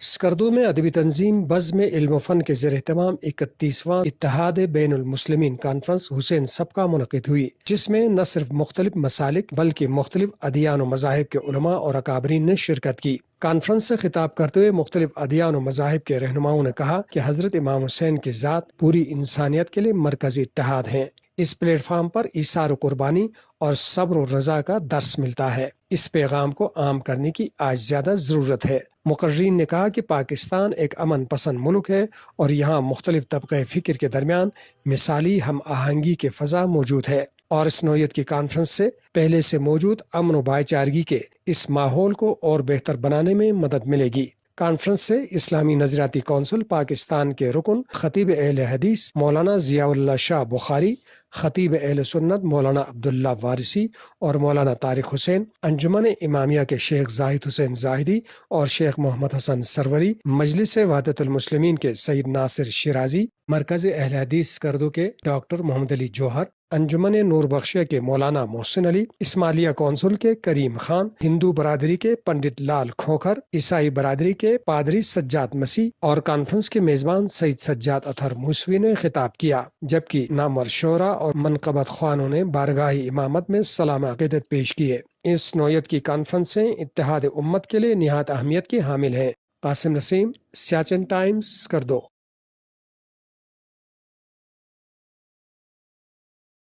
اسکردو میں ادبی تنظیم بزم علم و فن کے زیر اہتمام 31واں اتحاد بین المسلمین کانفرنس حسین سبکہ منعقد ہوئی، جس میں نہ صرف مختلف مسالک بلکہ مختلف ادیان و مذاہب کے علماء اور اکابرین نے شرکت کی۔ کانفرنس سے خطاب کرتے ہوئے مختلف ادیان و مذاہب کے رہنماؤں نے کہا کہ حضرت امام حسین کی ذات پوری انسانیت کے لیے مرکزی اتحاد ہے۔ اس پلیٹ فارم پر ایثار و قربانی اور صبر و رضا کا درس ملتا ہے۔ اس پیغام کو عام کرنے کی آج زیادہ ضرورت ہے۔ مقررین نے کہا کہ پاکستان ایک امن پسند ملک ہے اور یہاں مختلف طبقۂ فکر کے درمیان مثالی ہم آہنگی کے فضا موجود ہے، اور اس نوعیت کی کانفرنس سے پہلے سے موجود امن و بھائی چارگی کے اس ماحول کو اور بہتر بنانے میں مدد ملے گی۔ کانفرنس سے اسلامی نظریاتی کونسل پاکستان کے رکن خطیب اہل حدیث مولانا ضیاء اللہ شاہ بخاری، خطیب اہل سنت مولانا عبداللہ وارثی اور مولانا طارق حسین، انجمن امامیہ کے شیخ زاہد حسین زاہدی اور شیخ محمد حسن سروری، مجلس وحدت المسلمین کے سید ناصر شیرازی، مرکز اہل حدیث اسکردو کے ڈاکٹر محمد علی جوہر، انجمن نور بخشیہ کے مولانا محسن علی، اسماعیلیہ کونسل کے کریم خان، ہندو برادری کے پنڈت لال کھوکھر، عیسائی برادری کے پادری سجاد مسیح اور کانفرنس کے میزبان سید سجاد اطہر موسوی نے خطاب کیا، جبکہ نامور شعراء اور منقبت خوانوں نے بارگاہ امامت میں سلام عقیدت پیش کیے۔ اس نوعیت کی کانفرنسیں اتحاد امت کے لیے نہایت اہمیت کی حامل ہیں۔ قاسم نسیم، سیاچن ٹائمز، اسکردو۔